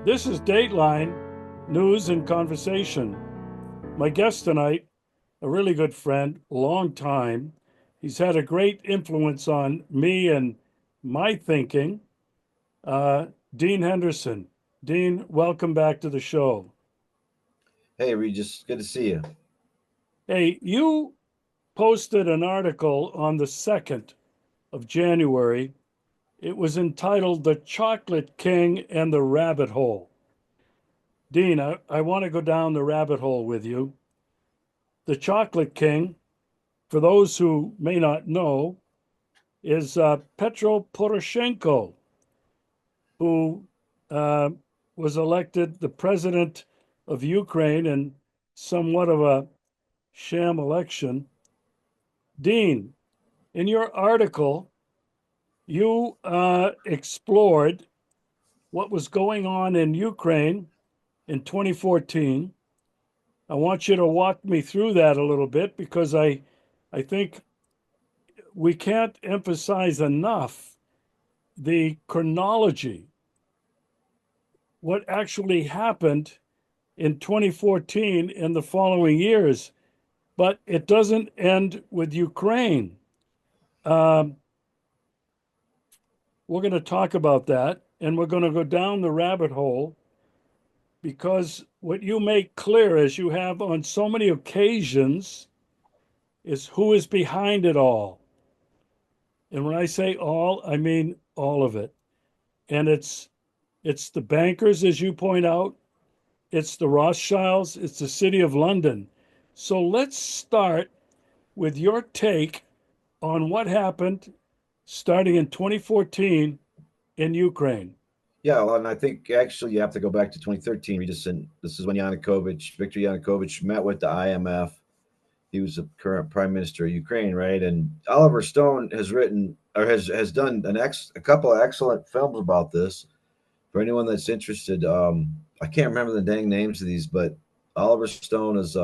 This is Dateline News and Conversation. My guest tonight, a really good friend, long time. He's had a great influence on me and my thinking. Dean Henderson. Dean, welcome back to the show. Hey, Regis, good to see you. Hey, you posted an article on the 2nd of January. It was entitled The Chocolate King and the Rabbit Hole. Dean, I want to go down the rabbit hole with you. The Chocolate King, for those who may not know, is Petro Poroshenko, who uh, was elected the president of Ukraine in somewhat of a sham election. Dean, in your article, you explored what was going on in Ukraine in 2014. I want you to walk me through that a little bit because I think we can't emphasize enough the chronology, what actually happened in 2014 and the following years. But it doesn't end with Ukraine. Um, we're going to talk about that and we're going to go down the rabbit hole because what you make clear, as you have on so many occasions, is who is behind it all. And when I say all, I mean all of it. And it's the bankers, as you point out, it's the Rothschilds, it's the City of London. So let's start with your take on what happened starting in 2014 in Ukraine. Yeah, well, and I think actually you have to go back to 2013, Regis, and this is when Viktor Yanukovych, met with the IMF. He was the current prime minister of Ukraine, right? And Oliver Stone has written or has done a couple of excellent films about this. For anyone that's interested, I can't remember the dang names of these, but Oliver Stone is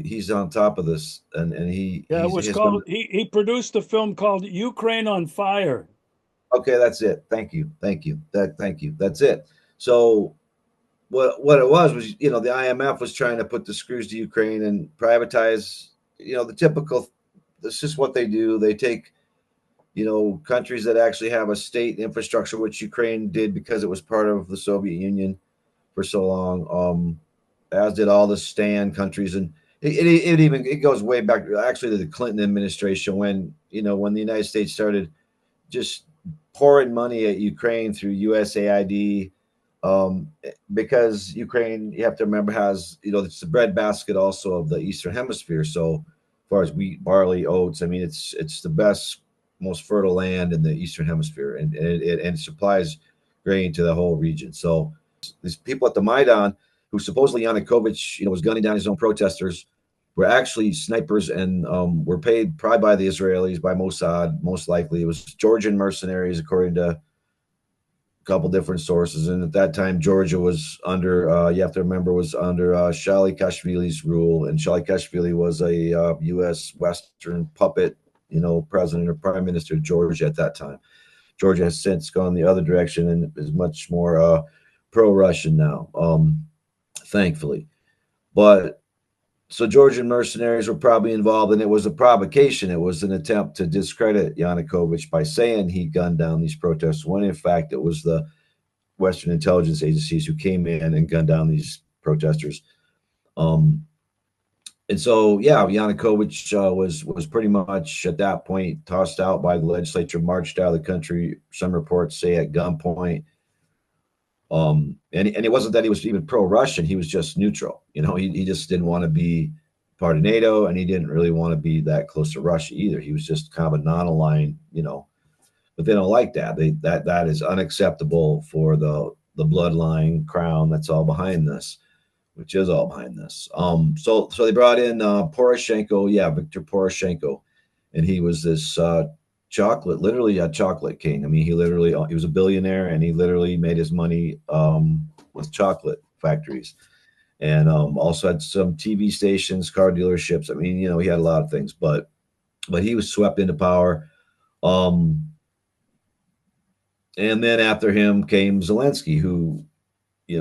he's on top of this, and Yeah, it he was has been. called, he produced a film called Ukraine on Fire. Okay, that's it. Thank you, thank you. That's it. So what it was the IMF was trying to put the screws to Ukraine and privatize. The typical. This is what they do. They take countries that actually have a state infrastructure, which Ukraine did because it was part of the Soviet Union for so long. As did all the Stan countries, and it goes way back actually to the Clinton administration when the United States started just pouring money at Ukraine through USAID, because Ukraine, you have to remember, has it's the breadbasket also of the Eastern Hemisphere. So, as far as wheat, barley, oats, I mean, it's the best, most fertile land in the Eastern Hemisphere, and it supplies grain to the whole region. So, these people at the Maidan, who supposedly Yanukovych, was gunning down his own protesters, were actually snipers and were paid probably by the Israelis, by Mossad, most likely. It was Georgian mercenaries, according to a couple different sources. And at that time, Georgia was under, you have to remember, was under Shalikashvili's rule. And Shalikashvili was a U.S. Western puppet, president or prime minister of Georgia at that time. Georgia has since gone the other direction and is much more pro-Russian now, thankfully. But so Georgian mercenaries were probably involved, and it was a provocation. It was an attempt to discredit Yanukovych by saying he gunned down these protests, when in fact it was the Western intelligence agencies who came in and gunned down these protesters. Um, and so, yeah, Yanukovych was pretty much at that point tossed out by the legislature, marched out of the country. Some reports say at gunpoint. And it wasn't that he was even pro-Russian; he was just neutral. He just didn't want to be part of NATO, and he didn't really want to be that close to Russia either. He was just kind of a non-aligned, But they don't like that. That is unacceptable for the bloodline crown that's all behind this, which is all behind this. So they brought in Poroshenko, yeah, Viktor Poroshenko, and he was this literally a chocolate king. I mean, he was a billionaire, and he literally made his money with chocolate factories, and also had some TV stations, car dealerships. I mean, he had a lot of things, but he was swept into power. Um, And then after him came Zelensky, who,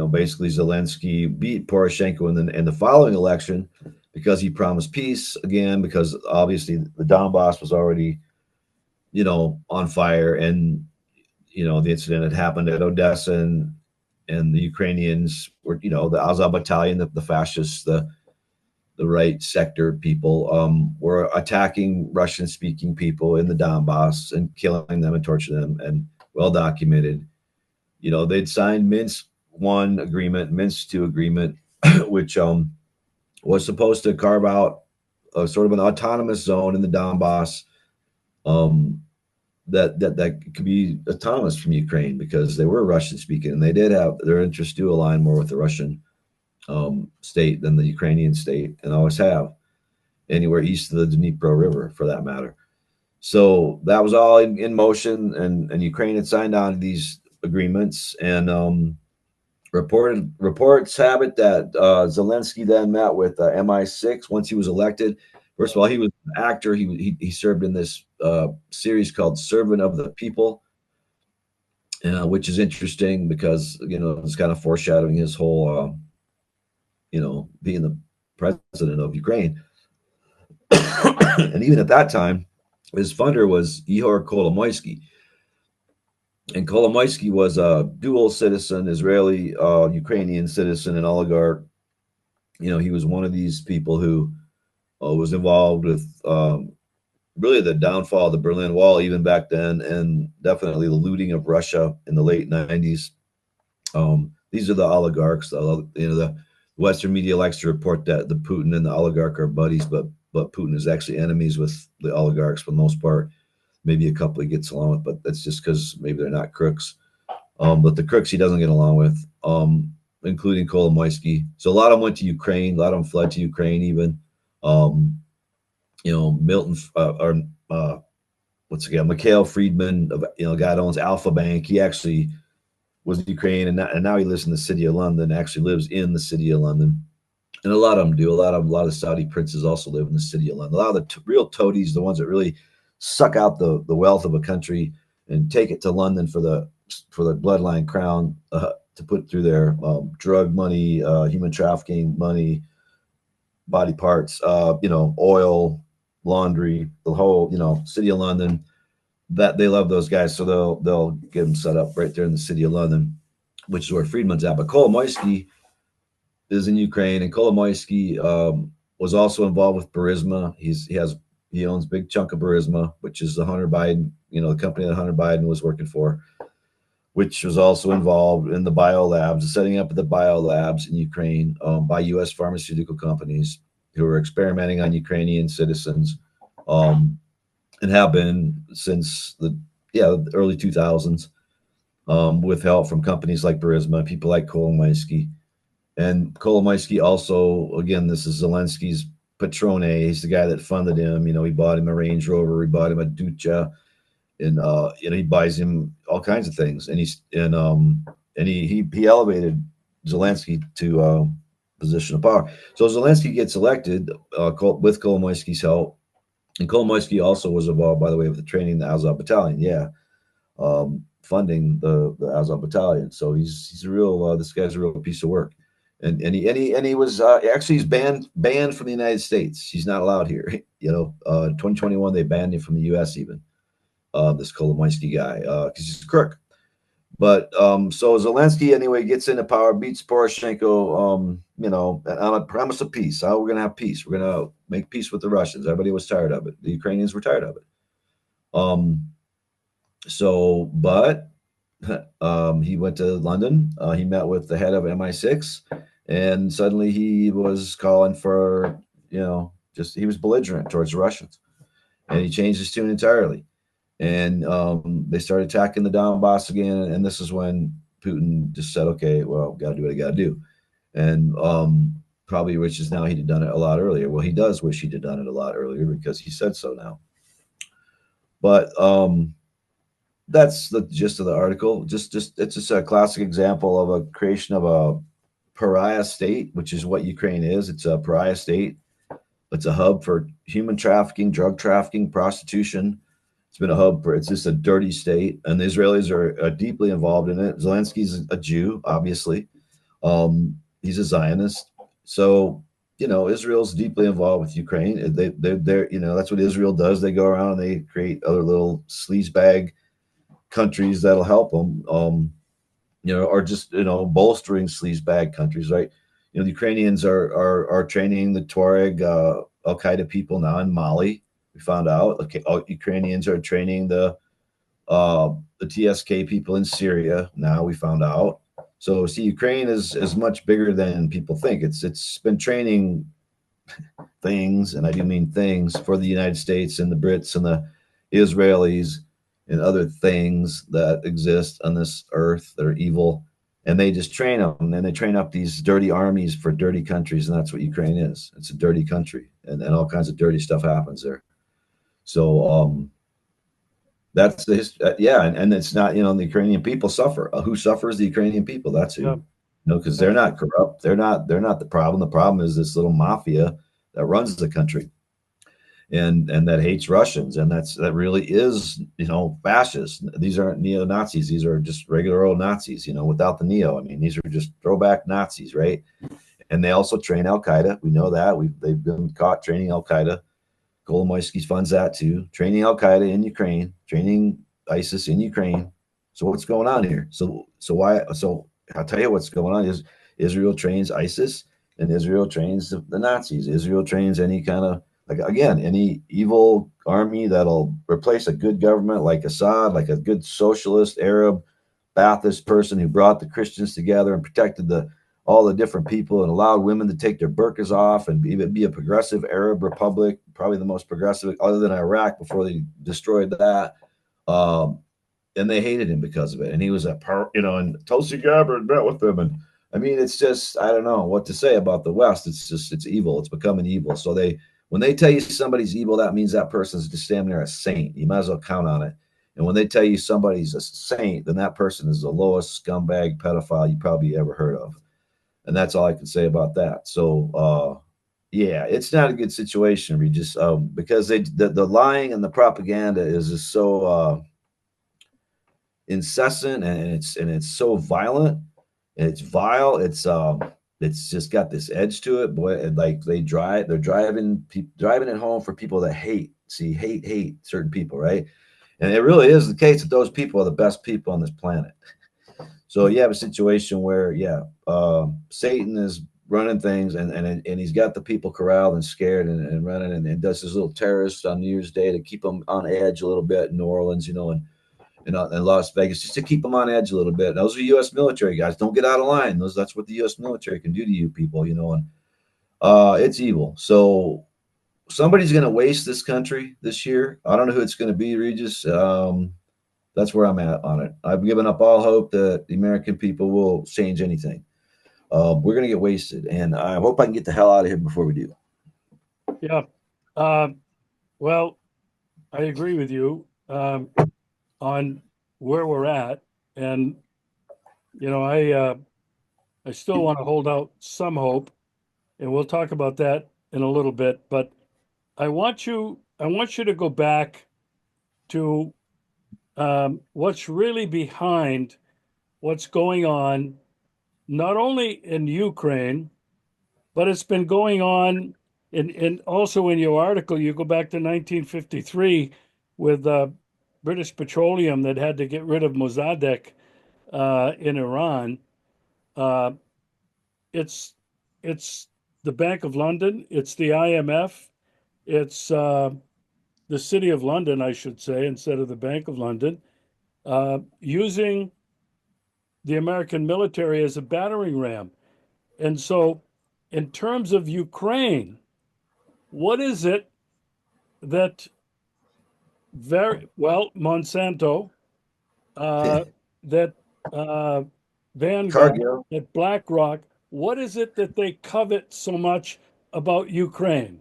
basically Zelensky beat Poroshenko in the following election because he promised peace again, because obviously the Donbass was already, on fire. And, the incident had happened at Odessa, and the Ukrainians were, the Azov battalion, the fascists, the right sector people, were attacking Russian speaking people in the Donbass and killing them and torturing them, and well documented. They'd signed Minsk one agreement, Minsk two agreement, which was supposed to carve out a sort of an autonomous zone in the Donbass, um, that could be autonomous from Ukraine, because they were Russian speaking, and they did have their interests do align more with the Russian state than the Ukrainian state, and always have, anywhere east of the Dnipro River for that matter. So that was all in motion, and Ukraine had signed on to these agreements. And reports have it that Zelensky then met with MI6 once he was elected. First of all, he was an actor. He served in this series called Servant of the People, which is interesting because it's kind of foreshadowing his whole being the president of Ukraine. And even at that time, his funder was Ihor Kolomoisky. And Kolomoisky was a dual citizen, Israeli, Ukrainian citizen, and oligarch. He was one of these people who was involved with really the downfall of the Berlin Wall, even back then, and definitely the looting of Russia in the late 90s. These are the oligarchs. The Western media likes to report that the Putin and the oligarch are buddies, but Putin is actually enemies with the oligarchs for the most part. Maybe a couple he gets along with, but that's just because maybe they're not crooks. But the crooks he doesn't get along with, including Kolomoisky. So a lot of them went to Ukraine. A lot of them fled to Ukraine even. Milton, once again, Mikhail Friedman, guy that owns Alpha Bank. He actually was Ukraine, and now he lives in the city of London. Actually lives in the city of London, and a lot of them do. A lot of Saudi princes also live in the city of London. A lot of the real toadies, the ones that really suck out the wealth of a country and take it to London for the bloodline crown, to put through their drug money, human trafficking money, body parts, oil, laundry, the whole, city of London. That they love those guys, so they'll get them set up right there in the city of London, which is where Friedman's at. But Kolomoisky is in Ukraine, and Kolomoisky was also involved with Burisma. He owns a big chunk of Burisma, which is the Hunter Biden, the company that Hunter Biden was working for, which was also involved in the biolabs, the setting up of the biolabs in Ukraine by U.S. pharmaceutical companies who were experimenting on Ukrainian citizens, and have been since the early 2000s, with help from companies like Burisma, people like Kolomoisky. And Kolomoisky also, again, this is Zelensky's patrone. He's the guy that funded him. He bought him a Range Rover, he bought him a Dacia, and he buys him all kinds of things. And he elevated Zelensky to position of power. So Zelensky gets elected with Kolomoisky's help. And Kolomoisky also was involved, by the way, with the training the Azov battalion. Funding the Azov battalion. So he's a real. This guy's a real piece of work. And he was actually he's banned from the United States. He's not allowed here. 2021 they banned him from the U.S. even. This Kolomoisky guy, because he's a crook. But so Zelensky anyway gets into power, beats Poroshenko, on a promise of peace. We're going to have peace. We're going to make peace with the Russians. Everybody was tired of it. The Ukrainians were tired of it. But he went to London. He met with the head of MI6, and suddenly he was calling for, he was belligerent towards the Russians, and he changed his tune entirely. And they started attacking the Donbass again. And this is when Putin just said, okay, well, got to do what I got to do. And probably wishes now he'd have done it a lot earlier. Well, he does wish he'd have done it a lot earlier because he said so now. But that's the gist of the article. It's just a classic example of a creation of a pariah state, which is what Ukraine is. It's a pariah state. It's a hub for human trafficking, drug trafficking, prostitution, It's been a hub for. It's just a dirty state, and the Israelis are deeply involved in it. Zelensky's a Jew, obviously. He's a Zionist, so Israel's deeply involved with Ukraine. They're that's what Israel does. They go around and they create other little sleazebag countries that'll help them. Or just bolstering sleazebag countries, right? The Ukrainians are training the Tuareg Al Qaeda people now in Mali. We found out. Okay, Ukrainians are training the TSK people in Syria. Now we found out. So see, Ukraine is much bigger than people think. It's been training things, and I do mean things, for the United States and the Brits and the Israelis and other things that exist on this earth that are evil. And they just train them, and they train up these dirty armies for dirty countries, and that's what Ukraine is. It's a dirty country, and all kinds of dirty stuff happens there. So that's yeah, and it's not, the Ukrainian people suffer. Who suffers? The Ukrainian people. That's who. Yeah. Because they're not corrupt. They're not the problem. The problem is this little mafia that runs the country, and that hates Russians, and that really is fascist. These aren't neo Nazis. These are just regular old Nazis. Without the neo. I mean, these are just throwback Nazis, right? And they also train Al Qaeda. We know that they've been caught training Al Qaeda. Kolomoisky funds that too, training Al Qaeda in Ukraine, training ISIS in Ukraine. So what's going on here? So why? So I'll tell you what's going on is Israel trains ISIS, and Israel trains the Nazis. Israel trains any kind of, like, again, any evil army that'll replace a good government like Assad, like a good socialist Arab Baathist person who brought the Christians together and protected all the different people and allowed women to take their burqas off and be a progressive Arab republic, probably the most progressive other than Iraq before they destroyed that. And they hated him because of it. And he was and Tulsi Gabbard met with them. And I mean, it's just, I don't know what to say about the West. It's evil. It's becoming evil. So when they tell you somebody's evil, that means that person's just standing there a saint. You might as well count on it. And when they tell you somebody's a saint, then that person is the lowest scumbag pedophile you probably ever heard of. And that's all I can say about that. So, yeah, it's not a good situation, Regis, because the lying and the propaganda is just so incessant, and it's so violent, and it's vile. It's just got this edge to it, boy. And like they're driving it home for people that hate certain people, right? And it really is the case that those people are the best people on this planet. So you have a situation where, Satan is running things, and he's got the people corralled and scared and running, and does his little terrorists on New Year's Day to keep them on edge a little bit in New Orleans, and Las Vegas, just to keep them on edge a little bit. And those are U.S. military guys. Don't get out of line. That's what the U.S. military can do to you people, and it's evil. So somebody's going to waste this country this year. I don't know who it's going to be, Regis. That's where I'm at on it. I've given up all hope that the American people will change anything. We're going to get wasted, and I hope I can get the hell out of here before we do. Yeah. Well, I agree with you on where we're at, and I still want to hold out some hope, and we'll talk about that in a little bit. But I want you to go back to what's really behind what's going on, not only in Ukraine, but it's been going on in also in your article. You go back to 1953 with British Petroleum that had to get rid of Mossadegh in Iran. Uh, it's the Bank of London, it's the IMF, it's the City of London, I should say, instead of the Bank of London, using the American military as a battering ram. And so, in terms of Ukraine, what is it that Monsanto, that Vanguard, Cargill. that BlackRock, what is it that they covet so much about Ukraine?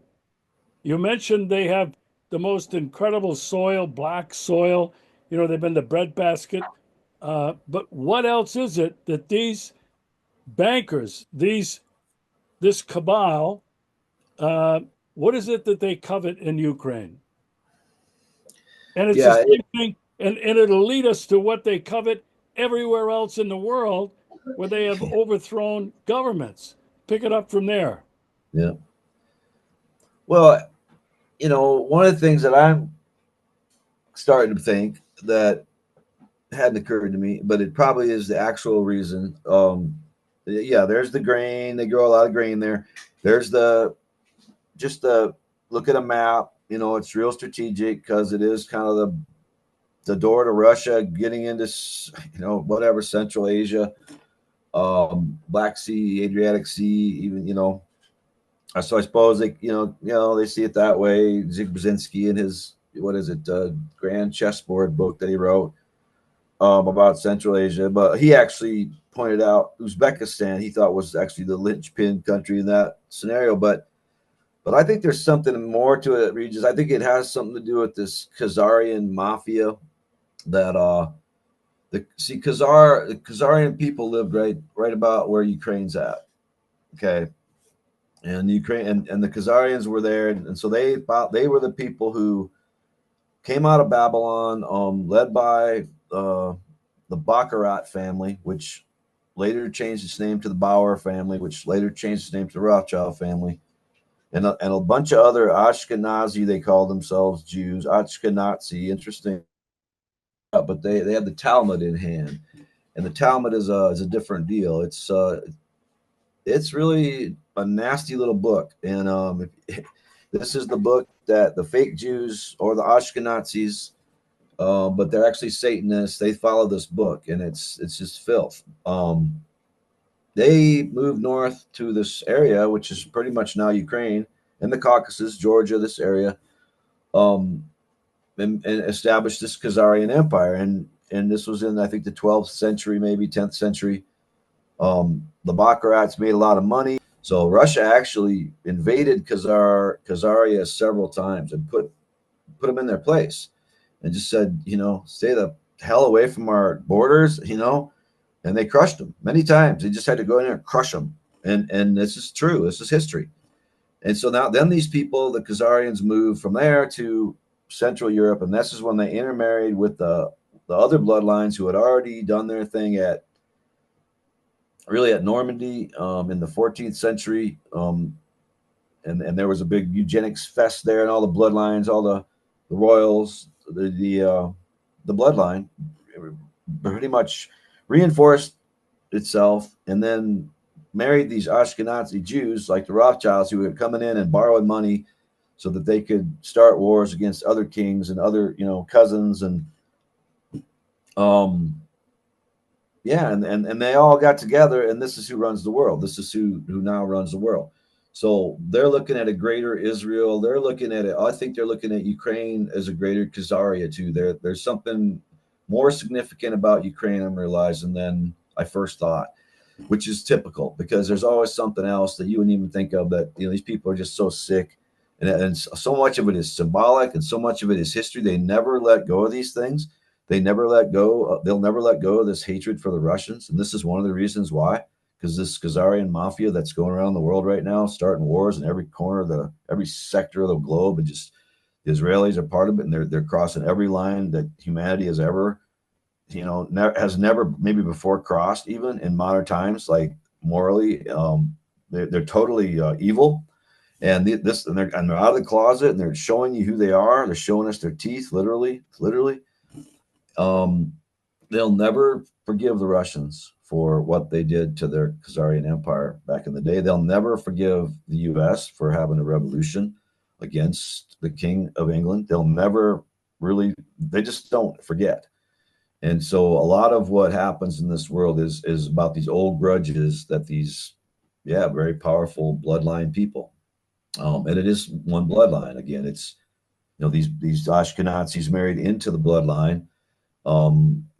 You mentioned they have the most incredible soil, black soil. They've been the breadbasket. But what else is it that these bankers, this cabal, what is it that they covet in Ukraine? And it's the Yeah, same thing, and it'll lead us to what they covet everywhere else in the world where they have overthrown governments. Pick it up from there. yeah. Well, one of the things that I'm starting to think that hadn't occurred to me, but it probably is the actual reason. Yeah, there's the grain. They grow a lot of grain there. There's just the look at a map. It's real strategic because it is kind of the door to Russia, getting into whatever Central Asia, Black Sea, Adriatic Sea, even So I suppose they see it that way. Zig Brzezinski in his what is it, Grand Chessboard book that he wrote about Central Asia, but he actually pointed out Uzbekistan. He thought was actually the linchpin country in that scenario, but I think there's something more to it, Regis. I think it has something to do with this Khazarian mafia that the Khazarian people lived right about where Ukraine's at. Okay. And Ukraine and the Khazarians were there, and so they were the people who came out of Babylon, led by the Baccarat family, which later changed its name to the Bauer family, which later changed its name to the Rothschild family, and a bunch of other Ashkenazi. They called themselves Jews, Ashkenazi. Interesting, but they had the Talmud in hand, and the Talmud is a different deal. It's really a nasty little book, and this is the book that the fake Jews or the Ashkenazis, but they're actually Satanists. They follow this book, and it's just filth. They moved north to this area, which is pretty much now Ukraine and the Caucasus, Georgia, this area, um, and established this Khazarian Empire. And this was in, I think, the 12th century, maybe 10th century. The Baccarats made a lot of money. So Russia actually invaded Khazaria several times and put them in their place and just said, stay the hell away from our borders, and they crushed them many times. They just had to go in there and crush them. And this is true. This is history. And so then these people, the Khazarians, moved from there to Central Europe, and this is when they intermarried with the other bloodlines who had already done their thing at Normandy in the 14th century. And there was a big eugenics fest there, and all the bloodlines, all the royals, the bloodline pretty much reinforced itself, and then married these Ashkenazi Jews like the Rothschilds, who were coming in and borrowing money so that they could start wars against other kings and other cousins, and yeah, and they all got together, and this is who runs the world. This is who now runs the world. So they're looking at a greater Israel. They're looking at it. I think they're looking at Ukraine as a greater Khazaria too. There's something more significant about Ukraine, I'm realizing, than I first thought, which is typical because there's always something else that you wouldn't even think of. That these people are just so sick, and so much of it is symbolic, and so much of it is history. They never let go of these things. They never let go. They'll never let go of this hatred for the Russians, and this is one of the reasons why. Because this Khazarian mafia that's going around the world right now, starting wars in every corner of every sector of the globe, and just the Israelis are part of it, and they're crossing every line that humanity has ever, has never maybe before crossed, even in modern times, like morally. They're totally evil, and they're out of the closet, and they're showing you who they are. They're showing us their teeth, literally. They'll never forgive the Russians for what they did to their Khazarian Empire back in the day. They'll never forgive the U.S. for having a revolution against the King of England. They'll never really, they just don't forget. And so a lot of what happens in this world is about these old grudges that these, very powerful bloodline people. And it is one bloodline. Again, it's, these Ashkenazis married into the bloodline.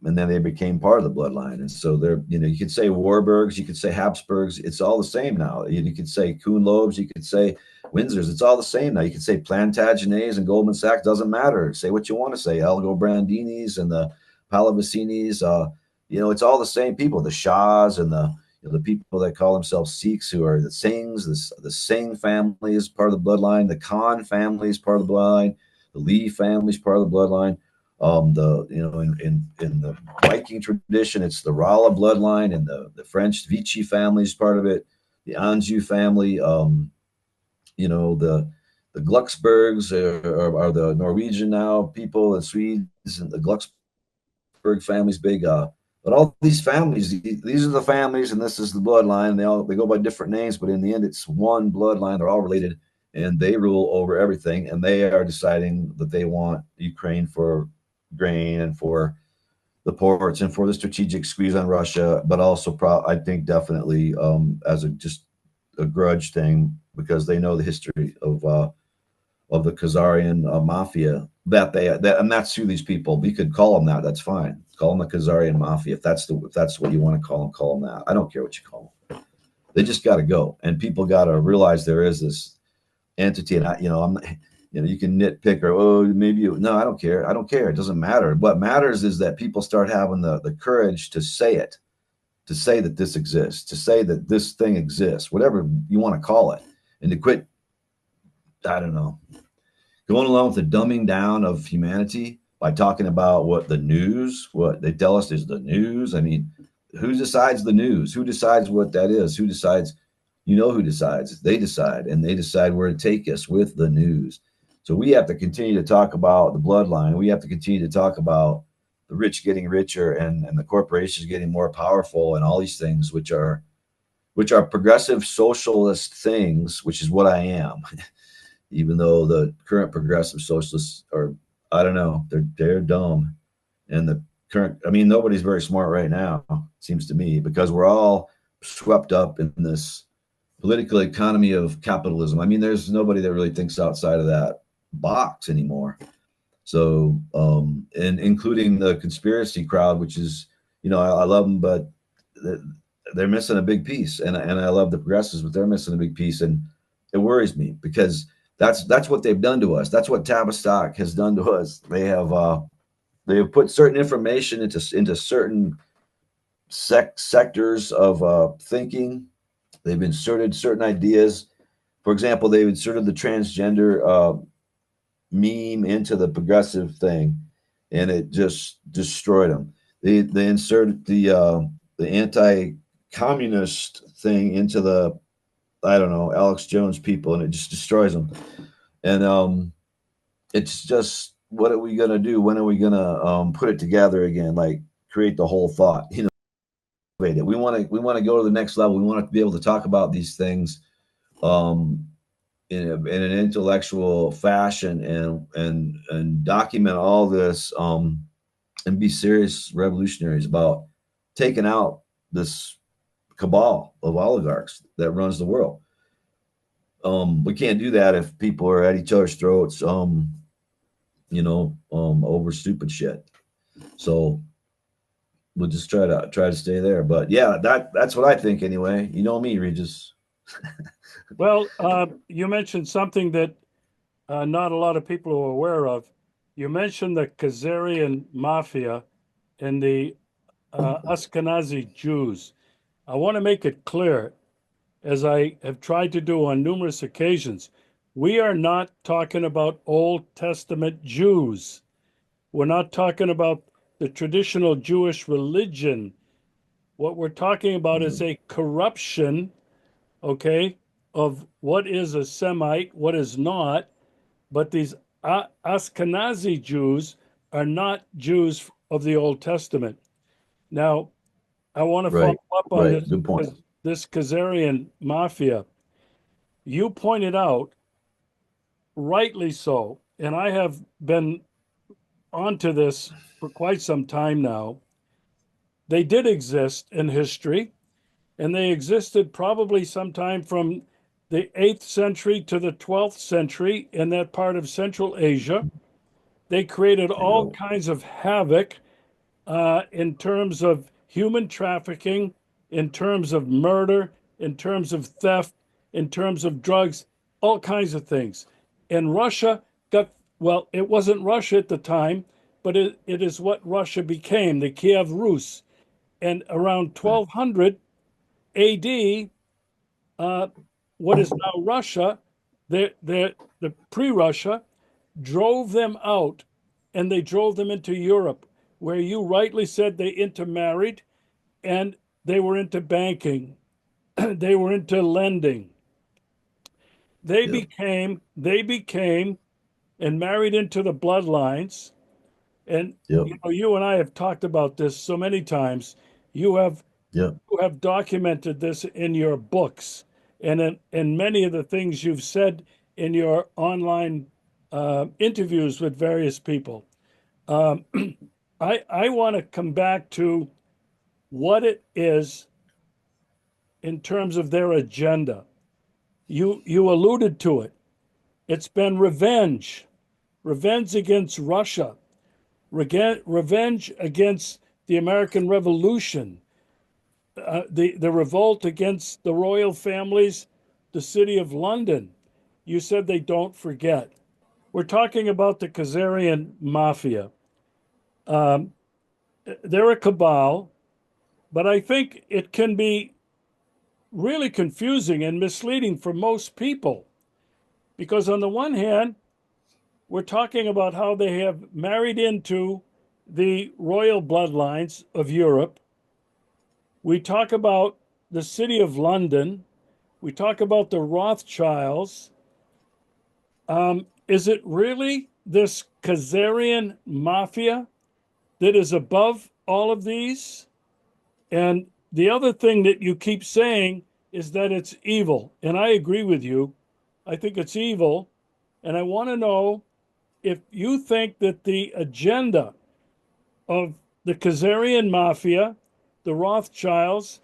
And then they became part of the bloodline. And so they're, you could say Warburgs, you could say Habsburgs, it's all the same now. You could say Kuhn-Loebs, you could say Windsors, it's all the same now. You could say Plantagenets and Goldman Sachs, doesn't matter. Say what you want to say, Aldobrandini's and the Pallavicini's, it's all the same people, the Shahs and the people that call themselves Sikhs, who are the Singhs. The Singh family is part of the bloodline. The Khan family is part of the bloodline. The Lee family is part of the bloodline. The in the Viking tradition, it's the Rala bloodline, and the French Vichy family is part of it. The Anjou family, the Glucksbergs are the Norwegian now people, the Swedes, and the Glucksberg family's big. But all these families, these are the families, and this is the bloodline. They go by different names, but in the end, it's one bloodline. They're all related, and they rule over everything. And they are deciding that they want Ukraine for grain and for the ports and for the strategic squeeze on Russia, but also, I think, definitely as just a grudge thing because they know the history of the Khazarian mafia. And that's who these people. We could call them that. That's fine. Call them the Khazarian mafia if that's what you want to call them. Call them that. I don't care what you call them. They just got to go, and people got to realize there is this entity. And I'm not, you can nitpick or maybe no, I don't care. I don't care. It doesn't matter. What matters is that people start having the courage to say it, to say that this exists, to say that this thing exists, whatever you want to call it, and to quit. I don't know, going along with the dumbing down of humanity by talking about what they tell us is the news. I mean, who decides the news? Who decides what that is? Who decides? Who decides? They decide, and they decide where to take us with the news. So we have to continue to talk about the bloodline. We have to continue to talk about the rich getting richer and the corporations getting more powerful and all these things, which are progressive socialist things, which is what I am. Even though the current progressive socialists are, I don't know, they're dumb. And nobody's very smart right now, it seems to me, because we're all swept up in this political economy of capitalism. I mean, there's nobody that really thinks outside of that box anymore. So, and including the conspiracy crowd, which is, I love them, but they're missing a big piece. And I love the progressives, but they're missing a big piece. And it worries me because that's what they've done to us. That's what Tavistock has done to us. They have put certain information into certain sectors of thinking. They've inserted certain ideas. For example, they've inserted the transgender meme into the progressive thing, and it just destroyed them. They inserted the anti-communist thing into the, I don't know, Alex Jones people, and it just destroys them. And it's just, what are we gonna do? When are we gonna put it together again? Like create the whole thought, We want to go to the next level. We want to be able to talk about these things in an intellectual fashion and document all this and be serious revolutionaries about taking out this cabal of oligarchs that runs the world. We can't do that if people are at each other's throats, over stupid shit. So we'll just try to stay there. But yeah, that's what I think anyway. You know me, Regis. Well, you mentioned something that not a lot of people are aware of. You mentioned the Khazarian mafia and the Ashkenazi Jews. I want to make it clear, as I have tried to do on numerous occasions, we are not talking about Old Testament Jews. We're not talking about the traditional Jewish religion. What we're talking about is a corruption, okay, of what is a Semite, what is not. But these Ashkenazi Jews are not Jews of the Old Testament. Now, I want to follow up on this. Good point. This Khazarian mafia. You pointed out, rightly so, and I have been onto this for quite some time now. They did exist in history, and they existed probably sometime from the 8th century to the 12th century in that part of Central Asia. They created all kinds of havoc in terms of human trafficking, in terms of murder, in terms of theft, in terms of drugs, all kinds of things. And Russia well, it wasn't Russia at the time, but it is what Russia became, the Kiev Rus. And around 1200 AD, what is now Russia, the pre-Russia, drove them out, and they drove them into Europe, where you rightly said they intermarried, and they were into banking, they were into lending. Yep. They became and married into the bloodlines. And Yep. you and I have talked about this so many times. You have Yep. you have documented this in your books and in many of the things you've said in your online interviews with various people. Um, I want to come back to what it is in terms of their agenda. You alluded to it. It's been revenge, revenge against Russia, revenge against the American Revolution, the revolt against the royal families, the city of London. You said they don't forget. We're talking about the Khazarian mafia. Um, they're a cabal, but I think it can be really confusing and misleading for most people because, on the one hand, we're talking about how they have married into the royal bloodlines of Europe. We talk about the city of London. We talk about the Rothschilds. Is it really this Khazarian mafia that is above all of these? And the other thing that you keep saying is that it's evil. And I agree with you. I think it's evil. And I want to know if you think that the agenda of the Khazarian mafia, the Rothschilds,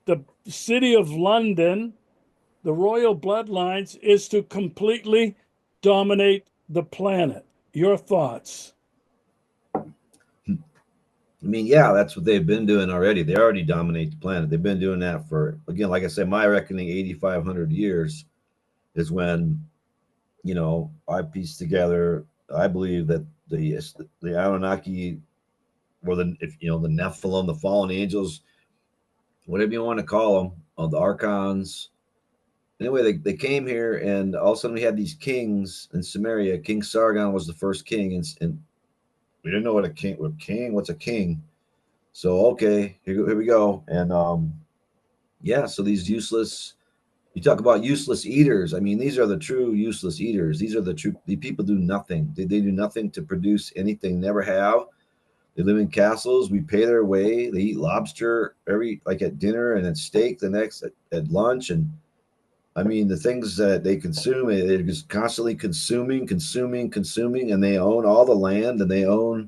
the city of London, the royal bloodlines is to completely dominate the planet. Your thoughts? I mean, yeah, that's what they've been doing already. They already dominate the planet. They've been doing that for, again, like I said, my reckoning, 8,500 years is when, I pieced together. I believe that the Anunnaki, or the Nephilim, the fallen angels, whatever you want to call them, the archons. Anyway, they came here, and all of a sudden we had these kings in Samaria. King Sargon was the first king, and we didn't know what's a king. So okay, here we go, and yeah. So these useless. You talk about useless eaters. I mean, these are the true useless eaters. These are the people do nothing. They do nothing to produce anything. Never have. They live in castles. We pay their way. They eat lobster like at dinner, and at steak the next at lunch. And I mean, the things that they consume, they're just constantly consuming, and they own all the land, and they own.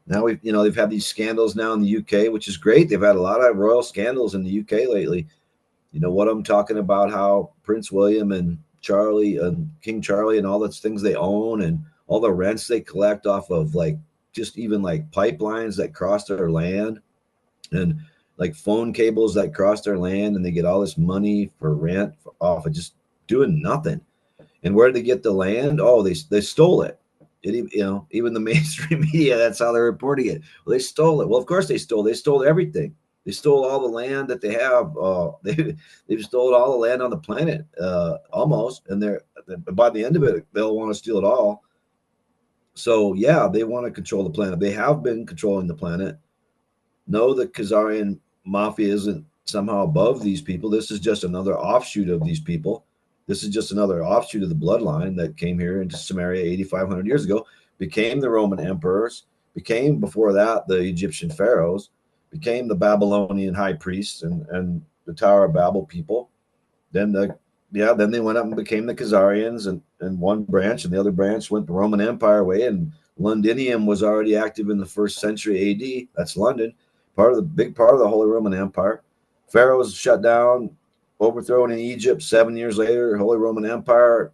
Now they've had these scandals now in the UK, which is great. They've had a lot of royal scandals in the UK lately. You know what I'm talking about? How Prince William and Charlie and King Charlie and all those things they own, and all the rents they collect off of, like, just even like pipelines that cross their land, and like phone cables that cross their land, and they get all this money for rent off of just doing nothing. And where did they get the land? Oh, they stole it. Even the mainstream media, that's how they're reporting it. Well, they stole it. Well, of course they stole. They stole everything. They stole all the land that they have. They've stolen all the land on the planet, almost. And by the end of it, they'll want to steal it all. So yeah, they want to control the planet. They have been controlling the planet. No, the Khazarian mafia isn't somehow above these people. This is just another offshoot of these people. This is just another offshoot of the bloodline that came here into Samaria 8,500 years ago, became the Roman emperors, became before that the Egyptian pharaohs, became the Babylonian high priests and the Tower of Babel people. Then then they went up and became the Khazarians, and one branch, and the other branch went the Roman Empire way. And Londinium was already active in the 1st century AD. That's London, big part of the Holy Roman Empire. Pharaohs shut down, overthrown in Egypt. 7 years later, Holy Roman Empire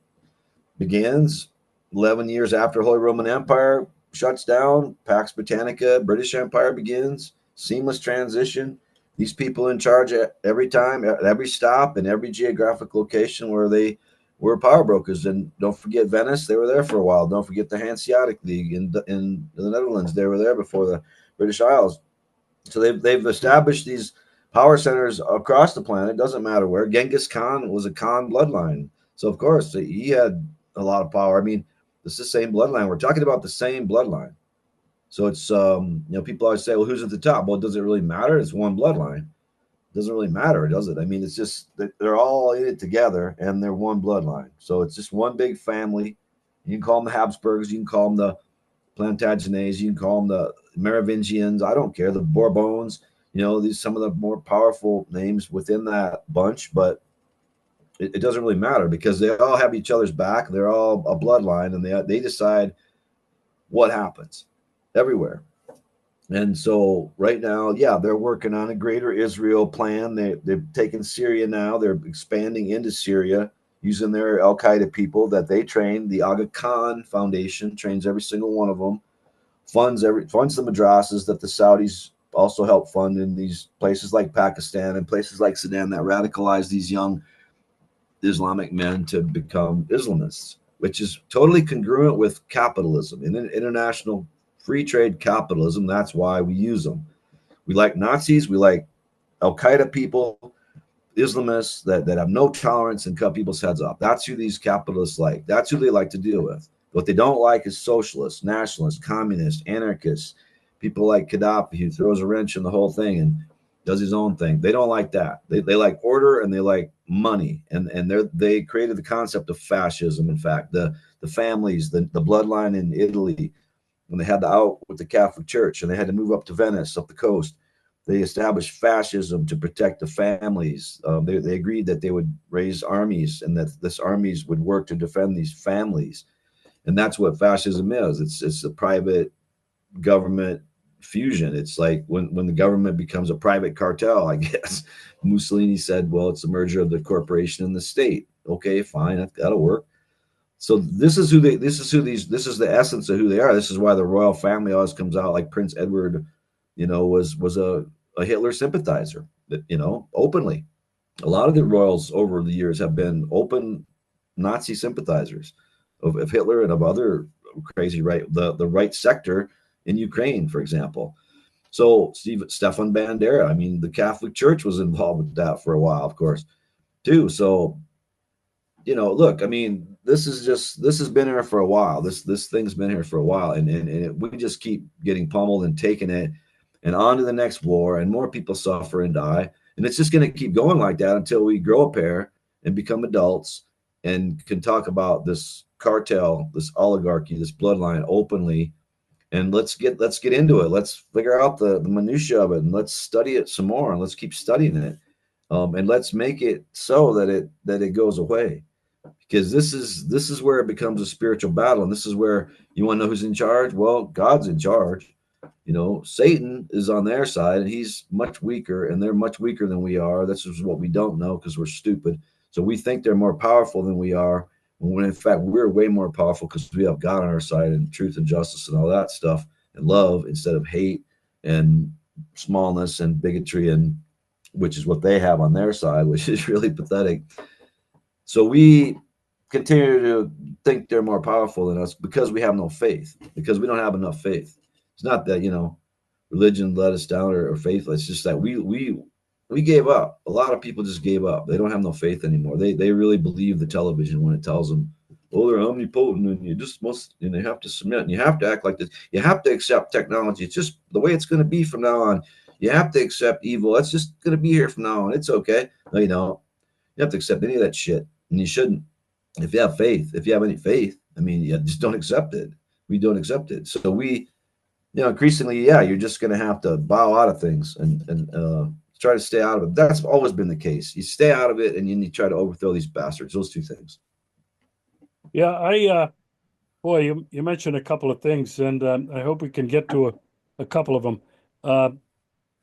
begins. 11 years after Holy Roman Empire shuts down, Pax Britannica, British Empire begins. Seamless transition. These people in charge at every time, at every stop, and every geographic location where they were power brokers. And don't forget Venice, they were there for a while. Don't forget the Hanseatic League in the Netherlands. They were there before the British Isles. So they've established these power centers across the planet. Doesn't matter where. Genghis Khan was a Khan bloodline, so of course he had a lot of power. I mean, This is the same bloodline. We're talking about the same bloodline. So it's people always say, well, who's at the top? Well, does it really matter? It's one bloodline. It doesn't really matter, does it? I mean, it's just they're all in it together and they're one bloodline. So it's just one big family. You can call them the Habsburgs, you can call them the Plantagenets, you can call them the Merovingians. I don't care. The Bourbons, these some of the more powerful names within that bunch, but it doesn't really matter because they all have each other's back. They're all a bloodline, and they decide what happens everywhere. And so right now, yeah, they're working on a greater Israel plan. They've taken Syria now. They're expanding into Syria using their Al Qaeda people that they train. The Aga Khan Foundation trains every single one of them. Funds the madrasas that the Saudis also help fund in these places like Pakistan and places like Sudan that radicalize these young Islamic men to become Islamists, which is totally congruent with capitalism and international free trade capitalism. That's why we use them. We like Nazis. We like Al Qaeda people, Islamists that have no tolerance and cut people's heads off. That's who these capitalists like. That's who they like to deal with. What they don't like is socialists, nationalists, communists, anarchists, people like Gaddafi who throws a wrench in the whole thing and does his own thing. They don't like that. They like order and they like money. And they created the concept of fascism. In fact, the families, the bloodline in Italy, when they had the out with the Catholic Church and they had to move up to Venice, up the coast, they established fascism to protect the families. They agreed that they would raise armies and that this armies would work to defend these families. And that's what fascism is. It's a private government fusion. It's like when the government becomes a private cartel, I guess. Mussolini said, well, it's a merger of the corporation and the state. Okay, fine, that'll work. So this is the essence of who they are. This is why the royal family always comes out like Prince Edward, was a Hitler sympathizer, openly. A lot of the royals over the years have been open Nazi sympathizers of Hitler and of other crazy the right sector in Ukraine, for example. So Stefan Bandera, I mean, the Catholic Church was involved with that for a while, of course, too. So, look, I mean, this has been here for a while. This thing's been here for a while, and we just keep getting pummeled and taking it, and on to the next war, and more people suffer and die, and it's just going to keep going like that until we grow a pair and become adults and can talk about this cartel, this oligarchy, this bloodline openly. And let's get into it. Let's figure out the minutia of it, and let's study it some more, and let's keep studying it, and let's make it so that it goes away, because this is where it becomes a spiritual battle, and this is where you want to know who's in charge. Well, God's in charge. Satan is on their side, and he's much weaker, and they're much weaker than we are. This is what we don't know because we're stupid. So we think they're more powerful than we are, when in fact we're way more powerful because we have God on our side and truth and justice and all that stuff and love instead of hate and smallness and bigotry, and which is what they have on their side, which is really pathetic. So we continue to think they're more powerful than us because we have no faith, because we don't have enough faith. It's not that religion let us down or faith. It's just that we gave up. A lot of people just gave up. They don't have no faith anymore. They really believe the television when it tells them, oh, they're omnipotent, and you just must, and you have to submit, and you have to act like this. You have to accept technology. It's just the way it's going to be from now on. You have to accept evil. It's just going to be here from now on. It's okay. No, you don't. You have to accept any of that shit, and you shouldn't. If you have faith, if you have any faith, I mean, you just don't accept it. We don't accept it. So we, increasingly, yeah, you're just going to have to bow out of things and try to stay out of it. That's always been the case. You stay out of it, and you try to overthrow these bastards. Those two things. Yeah, boy, you mentioned a couple of things, and I hope we can get to a couple of them.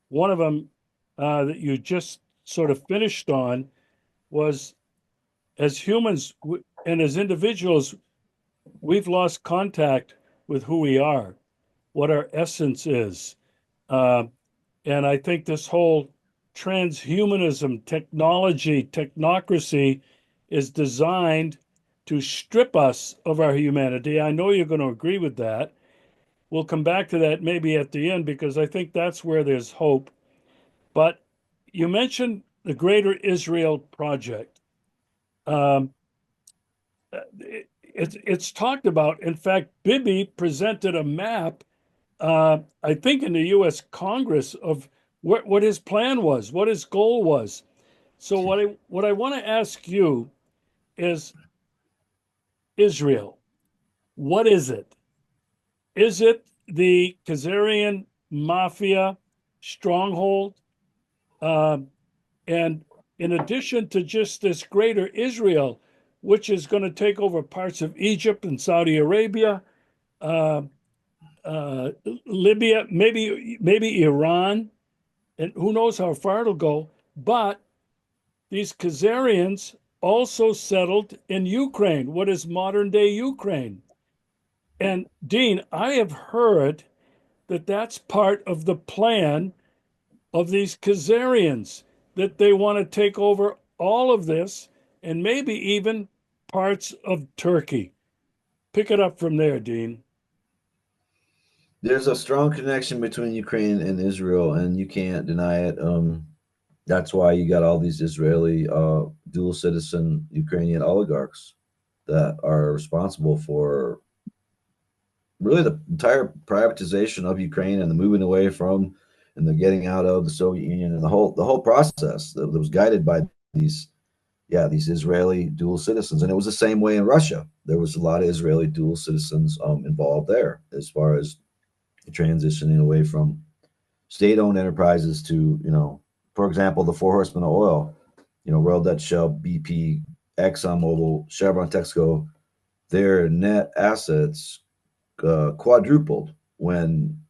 One of them that you just sort of finished on was, as humans and as individuals, we've lost contact with who we are, what our essence is. Uh, and I think this whole transhumanism, technology, technocracy is designed to strip us of our humanity. I know you're going to agree with that. We'll come back to that maybe at the end, because I think that's where there's hope. But you mentioned the Greater Israel Project. Um, it's talked about. In fact, Bibi presented a map, I think, in the U.S. Congress of what his plan was, what his goal was. So what I want to ask you is Israel. What is it? Is it the Khazarian mafia stronghold? Um, and in addition to just this greater Israel, which is going to take over parts of Egypt and Saudi Arabia, uh, uh, Libya, maybe Iran, and who knows how far it'll go. But these Khazarians also settled in Ukraine, what is modern day Ukraine. And Dean, I have heard that that's part of the plan of these Khazarians, that they want to take over all of this and maybe even parts of Turkey. Pick it up from there, Dean. There's a strong connection between Ukraine and Israel, and you can't deny it. That's why you got all these Israeli dual citizen Ukrainian oligarchs that are responsible for really the entire privatization of Ukraine and the moving away from and the getting out of the Soviet Union and the whole process that was guided by these these Israeli dual citizens. And it was the same way in Russia. There was a lot of Israeli dual citizens involved there as far as transitioning away from state-owned enterprises to, for example, the Four Horsemen of Oil, Royal Dutch Shell, BP, ExxonMobil, Chevron, Texaco, their net assets quadrupled when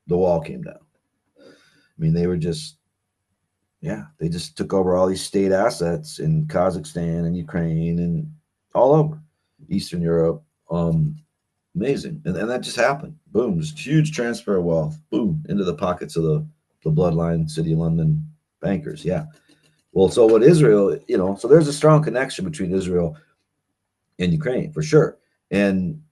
the wall came down. I mean, they were just, they just took over all these state assets in Kazakhstan and Ukraine and all over Eastern Europe. Amazing. And that just happened. Boom, just huge transfer of wealth, boom, into the pockets of the bloodline City of London bankers. Yeah. Well, so what Israel, so there's a strong connection between Israel and Ukraine for sure. And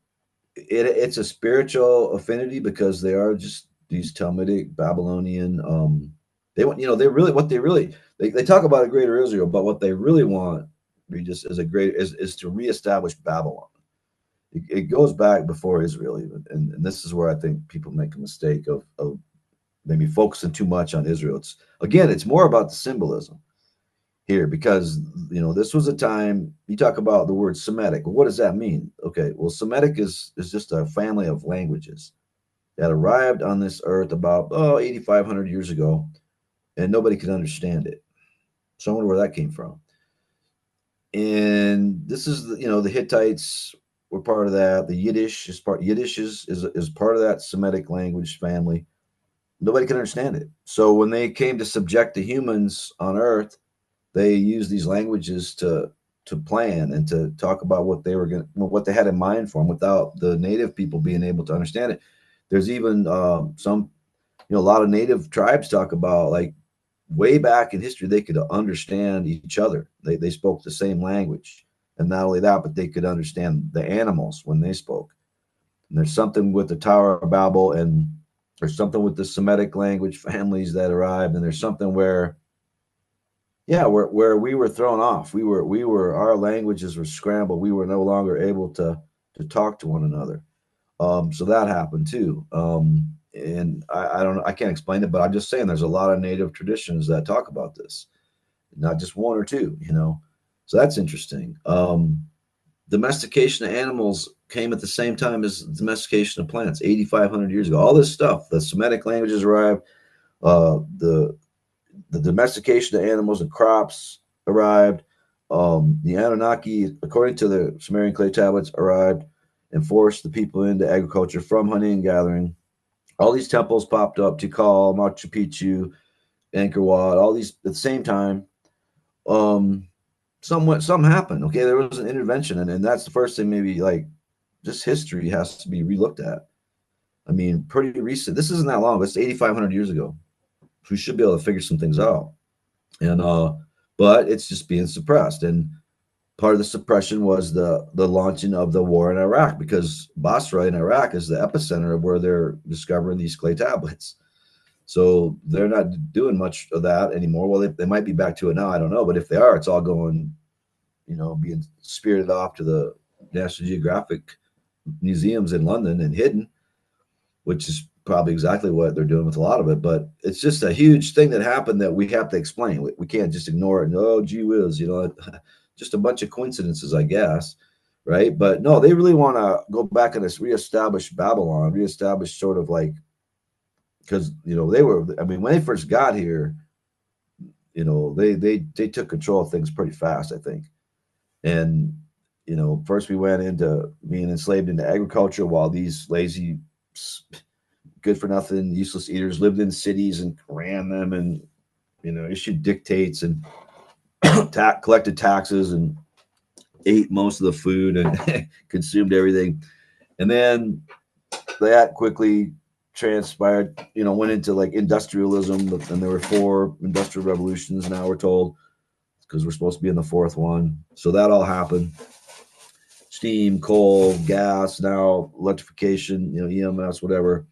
it's a spiritual affinity because they are just these Talmudic Babylonian. They want, they really, what they really, they talk about a greater Israel, but what they really want, Regis, is to reestablish Babylon. It goes back before Israel even, and this is where I think people make a mistake of maybe focusing too much on Israel. It's more about the symbolism here because this was a time you talk about the word Semitic. What does that mean? Okay, well, Semitic is just a family of languages that arrived on this earth about 8,500 years ago, and nobody could understand it. So I wonder where that came from. And this is the Hittites were part of that. The Yiddish is part of that Semitic language family. Nobody can understand it. So when they came to subject the humans on Earth, they used these languages to plan and to talk about what they had in mind for them without the native people being able to understand it. There's even some, a lot of native tribes talk about like way back in history, they could understand each other. They spoke the same language. And not only that, but they could understand the animals when they spoke. And there's something with the Tower of Babel, and there's something with the Semitic language families that arrived, and there's something where we were thrown off. Our languages were scrambled. We were no longer able to talk to one another. So that happened too. And I don't know, I can't explain it, but I'm just saying there's a lot of native traditions that talk about this, not just one or two, So that's interesting. Domestication of animals came at the same time as domestication of plants, 8,500 years ago. All this stuff, the Semitic languages arrived, the domestication of animals and crops arrived. The Anunnaki, according to the Sumerian clay tablets, arrived and forced the people into agriculture from hunting and gathering. All these temples popped up, Tikal, Machu Picchu, Angkor Wat, all these at the same time. Some happened. Okay, there was an intervention, and that's the first thing. Maybe like just history has to be relooked at. I mean, pretty recent. This isn't that long. It's 8,500 years ago. We should be able to figure some things out. And but it's just being suppressed. And part of the suppression was the launching of the war in Iraq, because Basra in Iraq is the epicenter of where they're discovering these clay tablets. So they're not doing much of that anymore. Well, they might be back to it now. I don't know. But if they are, it's all going, being spirited off to the National Geographic museums in London and hidden, which is probably exactly what they're doing with a lot of it. But it's just a huge thing that happened that we have to explain. We can't just ignore it. And, oh, gee whiz, just a bunch of coincidences, I guess. Right. But no, they really want to go back and reestablish Babylon, reestablish sort of like, because, they were, I mean, when they first got here, they took control of things pretty fast, I think. And, first we went into being enslaved into agriculture while these lazy, good for nothing, useless eaters lived in cities and ran them and, issued dictates and collected taxes and ate most of the food and consumed everything. And then that quickly transpired, went into like industrialism, and there were 4 industrial revolutions now, we're told, because we're supposed to be in the 4th one. So that all happened. Steam, coal, gas, now electrification, EMS, whatever.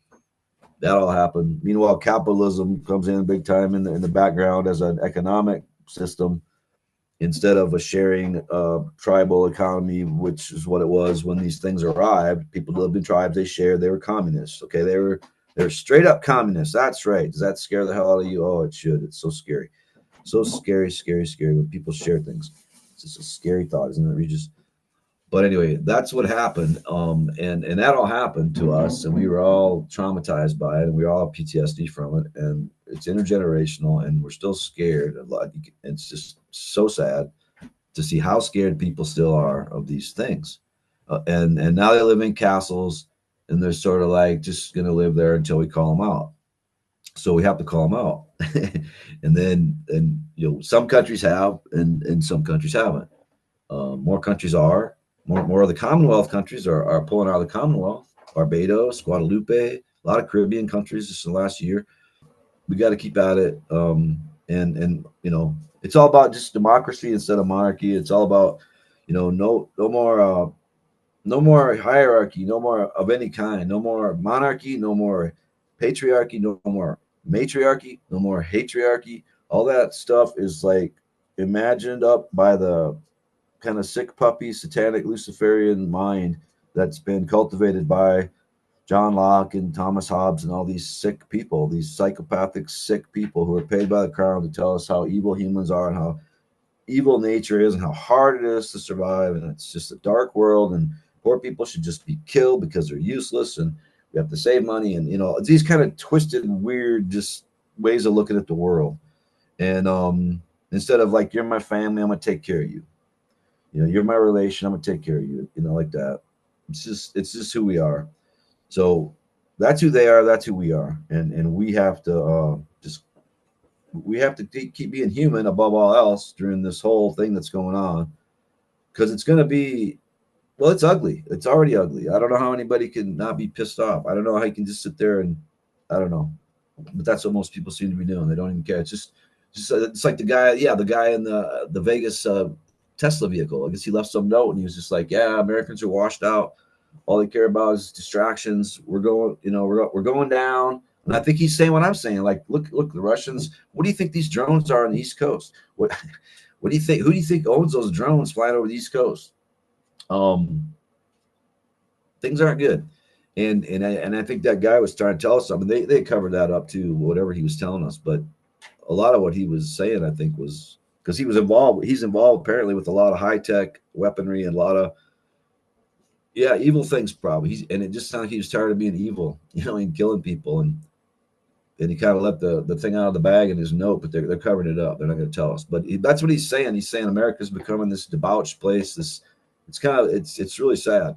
That all happened. Meanwhile, capitalism comes in big time in the background as an economic system instead of a sharing tribal economy, which is what it was when these things arrived. People lived in tribes, they shared, they were communists. Okay, they're straight up communists. That's right. Does that scare the hell out of you? Oh, it should. It's so scary. So scary, scary, scary when people share things. It's just a scary thought, isn't it, Regis? But anyway, that's what happened. And that all happened to us, and we were all traumatized by it, and we all have PTSD from it, and it's intergenerational, and we're still scared a lot. It's just so sad to see how scared people still are of these things, and now they live in castles, and they're sort of like just going to live there until we call them out. So we have to call them out, and some countries have, and some countries haven't. More countries are. More of the Commonwealth countries are pulling out of the Commonwealth. Barbados, Guadalupe, a lot of Caribbean countries just in the last year. We got to keep at it. And it's all about just democracy instead of monarchy. It's all about, no more hierarchy, no more of any kind, no more monarchy, no more patriarchy, no more matriarchy, no more hatriarchy. All that stuff is like imagined up by the kind of sick puppy, satanic Luciferian mind that's been cultivated by John Locke and Thomas Hobbes and all these sick people, these psychopathic, sick people who are paid by the crown to tell us how evil humans are and how evil nature is and how hard it is to survive. And it's just a dark world, and poor people should just be killed because they're useless, and we have to save money. And, these kind of twisted, weird, just ways of looking at the world. And instead of like, you're my family, I'm going to take care of you. You're my relation, I'm going to take care of you, like that. It's just who we are. So that's who they are. That's who we are. And we have to we have to keep being human above all else during this whole thing that's going on, because it's going to be, well, it's ugly. It's already ugly. I don't know how anybody can not be pissed off. I don't know how you can just sit there and, I don't know, but that's what most people seem to be doing. They don't even care. Just it's like the guy in the Vegas Tesla vehicle. I guess he left some note and he was just like, yeah, Americans are washed out. All they care about is distractions. We're going, we're going down. And I think he's saying what I'm saying. Like, look, the Russians. What do you think these drones are on the East Coast? What do you think? Who do you think owns those drones flying over the East Coast? Things aren't good. And I think that guy was trying to tell us something. They covered that up too, whatever he was telling us. But a lot of what he was saying, I think, was because he was involved. He's involved apparently with a lot of high tech weaponry and a lot of evil things probably. And it just sounded like he was tired of being evil, and killing people. And he kind of let the thing out of the bag in his note, but they're covering it up. They're not going to tell us. But that's what he's saying. He's saying America's becoming this debauched place. It's really sad.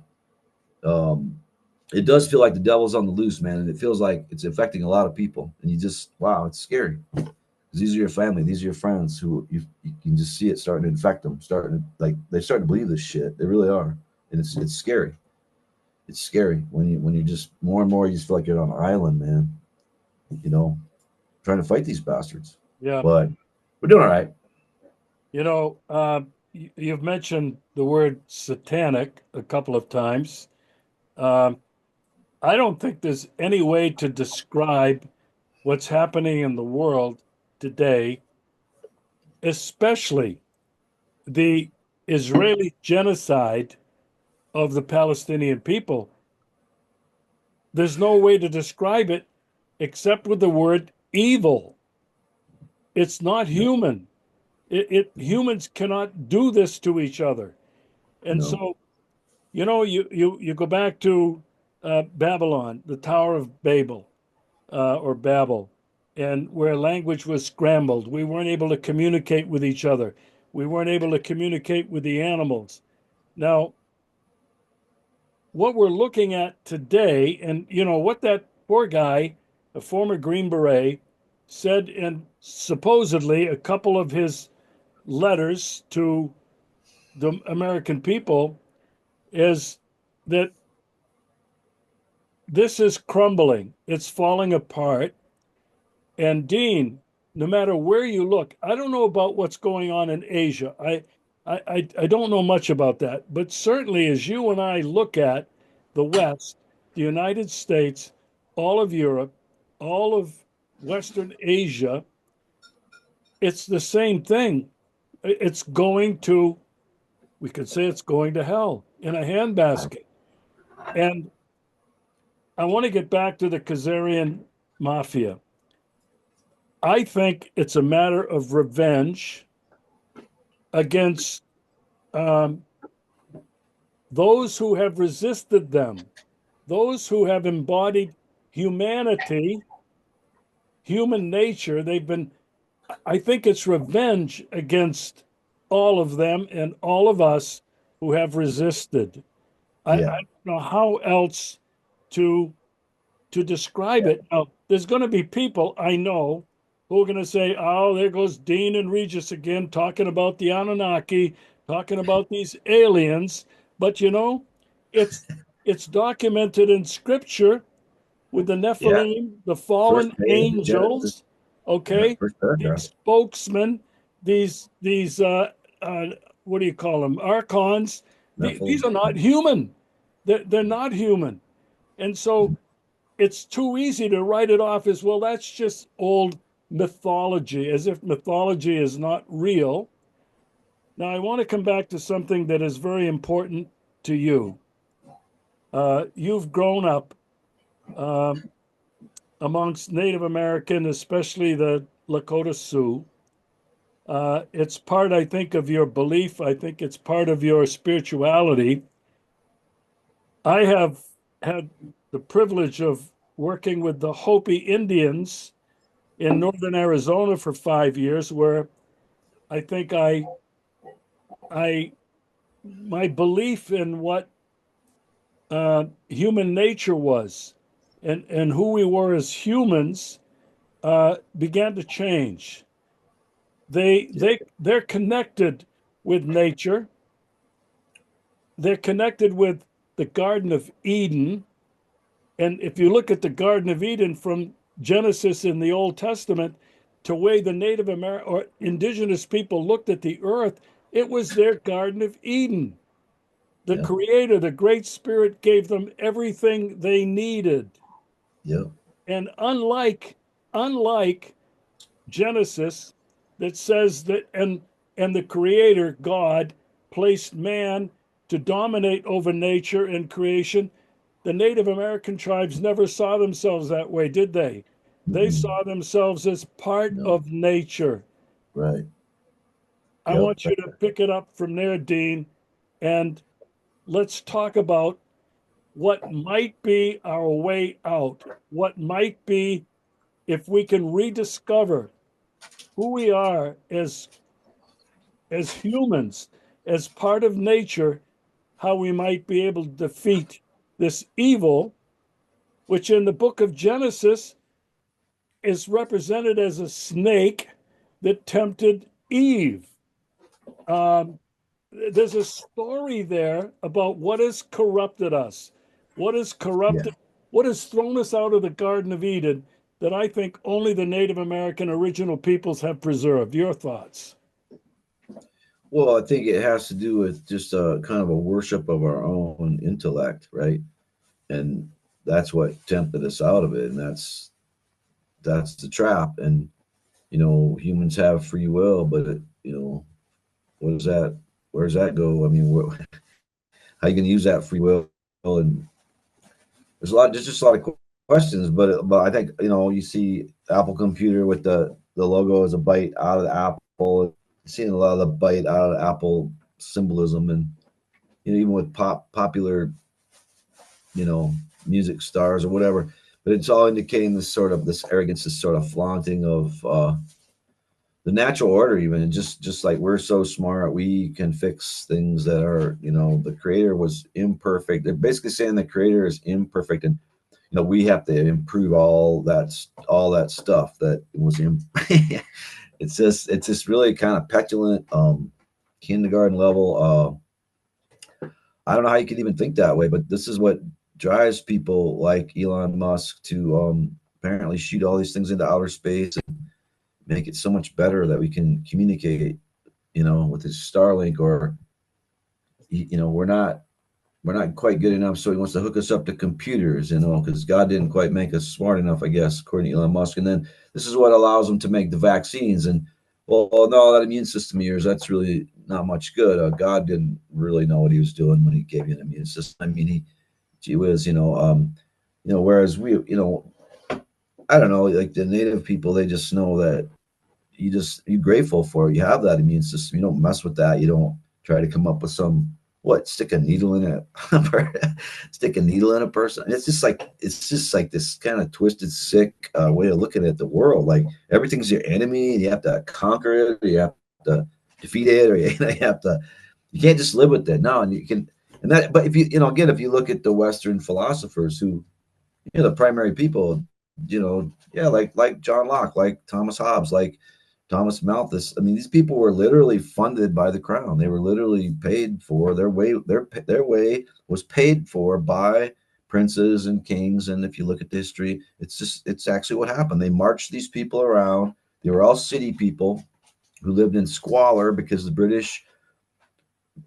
It does feel like the devil's on the loose, man, and it feels like it's affecting a lot of people. And wow, it's scary. These are your family, these are your friends who you can just see it starting to infect them, they're starting to believe this shit. They really are, and it's scary. It's scary when you just more and more you just feel like you're on an island, man. Trying to fight these bastards. Yeah. But we're doing all right. You've mentioned the word satanic a couple of times. I don't think there's any way to describe what's happening in the world today, especially the Israeli genocide of the Palestinian people. There's no way to describe it except with the word evil. It's not human. Humans cannot do this to each other. And No. so, you go back to Babylon, the Tower of Babel, or Babel, and where language was scrambled. We weren't able to communicate with each other. We weren't able to communicate with the animals. Now, what we're looking at today, and what that poor guy, a former Green Beret, said in supposedly a couple of his letters to the American people, is that this is crumbling, it's falling apart. And Dean, no matter where you look, I don't know about what's going on in Asia. I don't know much about that, but certainly as you and I look at the West, the United States, all of Europe, all of Western Asia, it's the same thing. It's going to, we could say it's going to hell in a handbasket. And I want to get back to the Khazarian mafia. I think it's a matter of revenge against um, those who have resisted them, those who have embodied humanity, human nature. I think it's revenge against all of them and all of us who have resisted. I Yeah. don't know how else to describe it. Now, there's going to be people I know who are going to say, "Oh, there goes Dean and Regis again, talking about the Anunnaki, talking about these aliens." But it's it's documented in Scripture with the Yeah. Nephilim, the First fallen page, Genesis. angels. Yeah. Okay, First paragraph. these spokesmen, these uh, what do you call them? Archons. These Nephilim. are not human. They're not human, and so it's too easy to write it off as, well, that's just old mythology, as if mythology is not real. Now, I want to come back to something that is very important to you. You've grown up um, amongst Native American, especially the Lakota Sioux. It's part, I think, of your belief. I think it's part of your spirituality. I have had the privilege of working with the Hopi Indians in northern Arizona for 5 years, where I think I my belief in what human nature was and who we were as humans began to change. Yeah. They're connected with nature. They're connected with the Garden of Eden. And if you look at the Garden of Eden from Genesis in the Old Testament to way the Native American or indigenous people looked at the earth, it was their Garden of Eden. The Yeah. Creator, the Great Spirit, gave them everything they needed. Yeah. And unlike Genesis, that says that and the Creator God placed man to dominate over nature and creation, the Native American tribes never saw themselves that way, did they? They Mm-mm. saw themselves as part No. of nature. Right. I Yep. want you to pick it up from there, Dean, and let's talk about what might be our way out. What might be, if we can rediscover who we are as humans, as part of nature, how we might be able to defeat this evil, which in the book of Genesis is represented as a snake that tempted Eve. Um, there's a story there about what has corrupted us, what has Yeah. corrupted, what has thrown us out of the Garden of Eden that I think only the Native American original peoples have preserved. Your thoughts? Well, I think it has to do with just a kind of a worship of our own intellect, right? And that's what tempted us out of it, and that's the trap. And humans have free will, but what does that? Where does that go? I mean, how you going to use that free will? And there's just a lot of questions, but I think, you see Apple Computer with the logo as a bite out of the apple. Seeing a lot of the bite out of the apple symbolism, and even with popular music stars or whatever. But it's all indicating this arrogance, this sort of flaunting of the natural order, even. And just like we're so smart, we can fix things that are, the creator was imperfect. They're basically saying the creator is imperfect, and we have to improve all that stuff that was it's just really kind of petulant, kindergarten level. I don't know how you could even think that way, but this is what drives people like Elon Musk to apparently shoot all these things into outer space and make it so much better that we can communicate, with his Starlink. Or we're not quite good enough, so he wants to hook us up to computers, because God didn't quite make us smart enough, I guess, according to Elon Musk. And then this is what allows them to make the vaccines. And well, no, that immune system of yours, that's really not much good. God didn't really know what he was doing when he gave you an immune system. I mean, gee whiz, whereas we, I don't know, like the native people, they just know that you're grateful for it. You have that immune system. You don't mess with that. You don't try to come up with stick a needle in stick a needle in a person. It's just like this kind of twisted, sick way of looking at the world. Like everything's your enemy, and you have to conquer it, or you have to defeat it, or you can't just live with it. No, and you can, and that. But if again, if you look at the Western philosophers, who, the primary people, yeah, like John Locke, like Thomas Hobbes, like Thomas Malthus. I mean, these people were literally funded by the crown. They were literally paid for their way. Their way was paid for by princes and kings. And if you look at the history, it's actually what happened. They marched these people around. They were all city people who lived in squalor, because the British,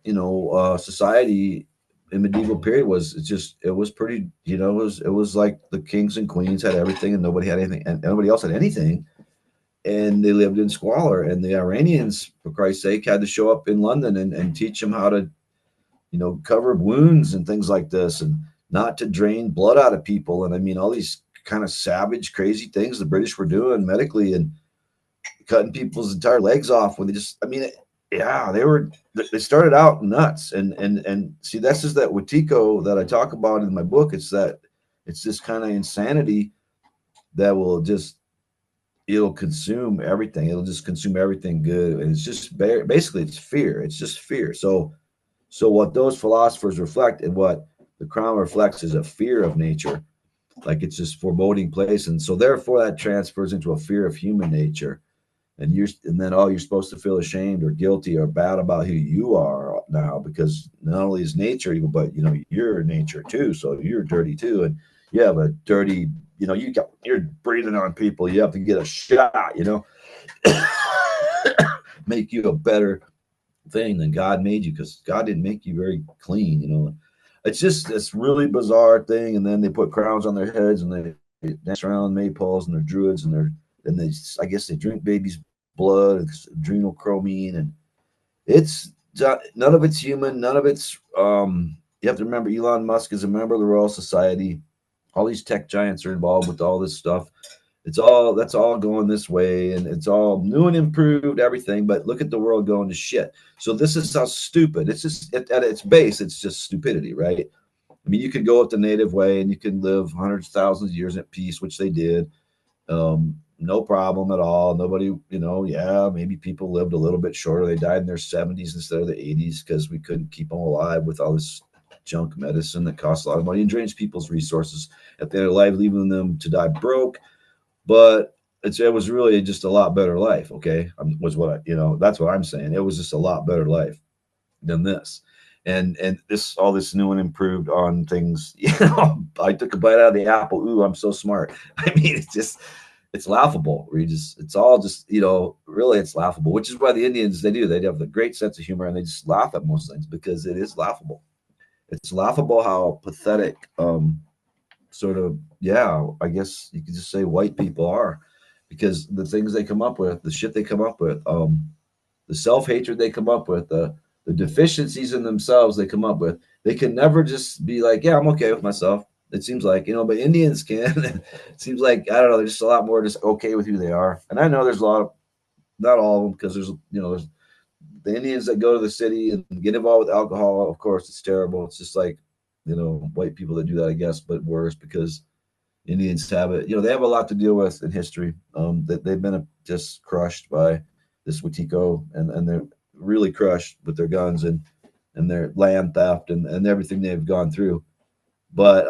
society in medieval period it was pretty, it was like the kings and queens had everything and nobody had anything, and nobody else had anything. And they lived in squalor. And the Iranians, for Christ's sake, had to show up in London and teach them how to, cover wounds and things like this, and not to drain blood out of people. And I mean, all these kind of savage, crazy things the British were doing medically, and cutting people's entire legs off when yeah, they started out nuts. And see, that's just that Wetiko that I talk about in my book. It's this kind of insanity that it'll consume everything. It'll just consume everything good. And it's just basically it's fear. It's just fear. So what those philosophers reflect, and what the crown reflects, is a fear of nature. Like it's this foreboding place. And so therefore that transfers into a fear of human nature. And then you're supposed to feel ashamed or guilty or bad about who you are now, because not only is nature evil, but you're nature too. So you're dirty too. And you have a dirty, you're breathing on people. You have to get a shot, make you a better thing than God made you, because God didn't make you very clean. It's just this really bizarre thing. And then they put crowns on their heads, and they dance around maypoles, and they're druids, and I guess they drink babies' blood, adrenochromine, and it's none of it's human. None of it's. You have to remember, Elon Musk is a member of the Royal Society. All these tech giants are involved with all this stuff. That's all going this way, and it's all new and improved everything. But look at the world going to shit. So this is how stupid. It's just at its base, it's just stupidity, right? I mean, you could go up the native way, and you can live hundreds of thousands of years at peace, which they did. No problem at all. Nobody, yeah, maybe people lived a little bit shorter. They died in their 70s instead of the 80s because we couldn't keep them alive with all this junk medicine that costs a lot of money and drains people's resources at the end of life, leaving them to die broke. But it was really just a lot better life. Okay, was what that's what I'm saying. It was just a lot better life than this. And all this new and improved on things. I took a bite out of the apple. Ooh, I'm so smart. I mean, it's laughable. It's all just, really it's laughable, which is why the Indians, they have a great sense of humor, and they just laugh at most things because it is laughable. It's laughable how pathetic, sort of, yeah, I guess you could just say white people are, because the things they come up with, the shit they come up with, the self-hatred they come up with, the deficiencies in themselves they come up with, they can never just be like, yeah, I'm okay with myself. It seems like, but Indians can. It seems like, I don't know, they're just a lot more just okay with who they are. And I know there's a lot of, not all of them, because there's the Indians that go to the city and get involved with alcohol. Of course, it's terrible. It's just like, white people that do that, I guess, but worse, because Indians have it. They have a lot to deal with in history. That they've been just crushed by this Wetiko, and they're really crushed with their guns and their land theft and everything they've gone through. But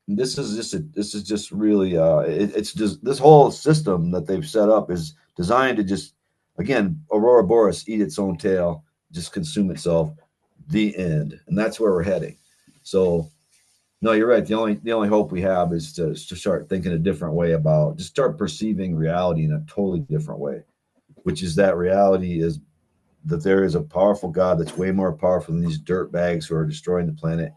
this is just really it's just this whole system that they've set up is designed to just, again, Aurora Boreas, eat its own tail, just consume itself. The end, and that's where we're heading. So no, you're right. The only hope we have is to start thinking a different way about, just start perceiving reality in a totally different way, which is that reality is that there is a powerful God that's way more powerful than these dirt bags who are destroying the planet,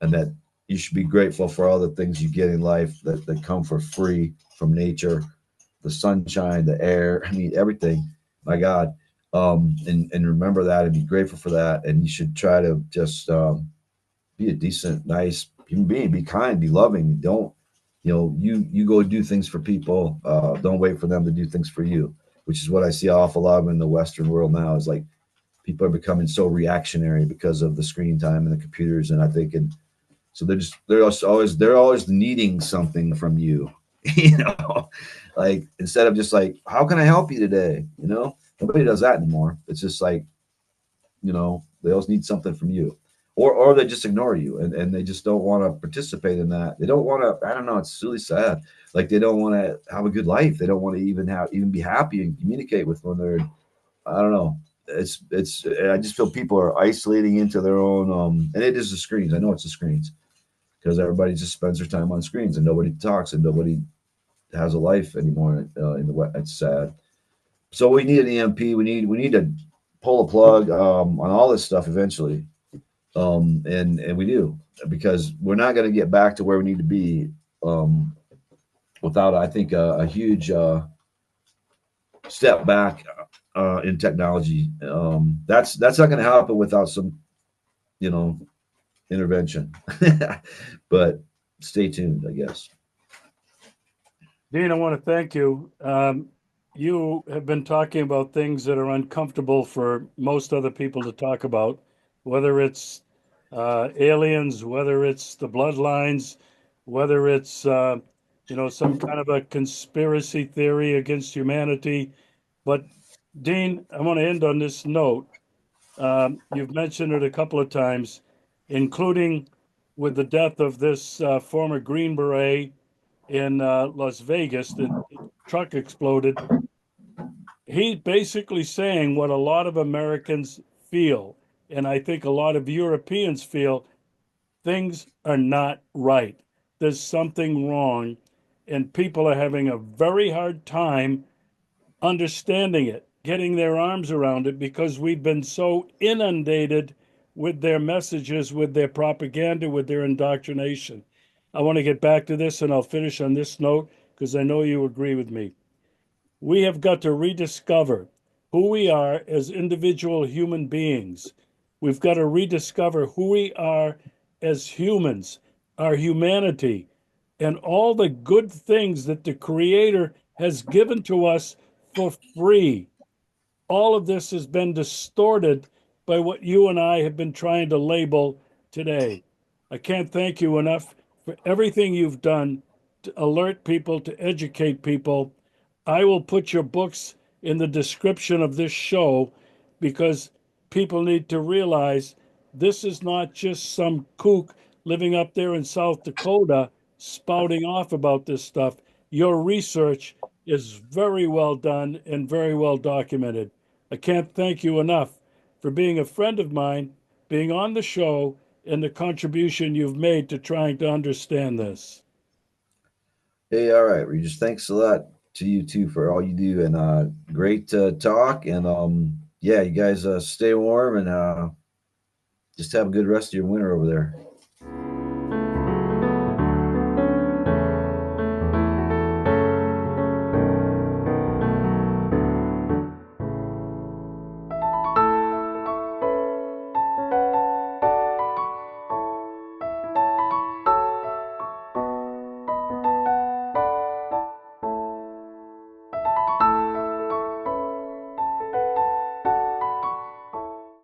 and that you should be grateful for all the things you get in life that come for free from nature, the sunshine, the air, I mean, everything. My God. And remember that and be grateful for that. And you should try to just be a decent, nice human being. Be kind, be loving. Don't, you go do things for people. Don't wait for them to do things for you, which is what I see an awful lot of in the Western world now. Is like people are becoming so reactionary because of the screen time and the computers, and I think, and so they're always needing something from you, you know, like instead of just like, how can I help you today? Nobody does that anymore. It's just like, they always need something from you, or they just ignore you, and they just don't want to participate in that. They don't want to. I don't know. It's really sad. Like they don't want to have a good life. They don't want to even be happy and communicate with one another. I don't know. It's. I just feel people are isolating into their own. And it is the screens. I know it's the screens because everybody just spends their time on screens and nobody talks and nobody has a life anymore. In the West, it's sad. So we need an EMP. We need to pull a plug on all this stuff eventually, and we do, because we're not going to get back to where we need to be um, without, I think, a huge step back in technology. That's not going to happen without some, you know, intervention. But stay tuned, I guess. Dean, I want to thank you. You have been talking about things that are uncomfortable for most other people to talk about, whether it's aliens, whether it's the bloodlines, whether it's some kind of a conspiracy theory against humanity. But Dean, I want to end on this note. You've mentioned it a couple of times, including with the death of this former Green Beret in Las Vegas. The truck exploded. He's basically saying what a lot of Americans feel, and I think a lot of Europeans feel: things are not right. There's something wrong, and people are having a very hard time understanding it, getting their arms around it, because we've been so inundated with their messages, with their propaganda, with their indoctrination. I want to get back to this, and I'll finish on this note because I know you agree with me. We have got to rediscover who we are as individual human beings. We've got to rediscover who we are as humans, our humanity, and all the good things that the Creator has given to us for free. All of this has been distorted by what you and I have been trying to label today. I can't thank you enough for everything you've done to alert people, to educate people. I will put your books in the description of this show because people need to realize this is not just some kook living up there in South Dakota spouting off about this stuff. Your research is very well done and very well documented. I can't thank you enough for being a friend of mine, being on the show, and the contribution you've made to trying to understand this. Hey, all right, Regis. Thanks a lot to you too for all you do, and great talk. And yeah, you guys stay warm and just have a good rest of your winter over there.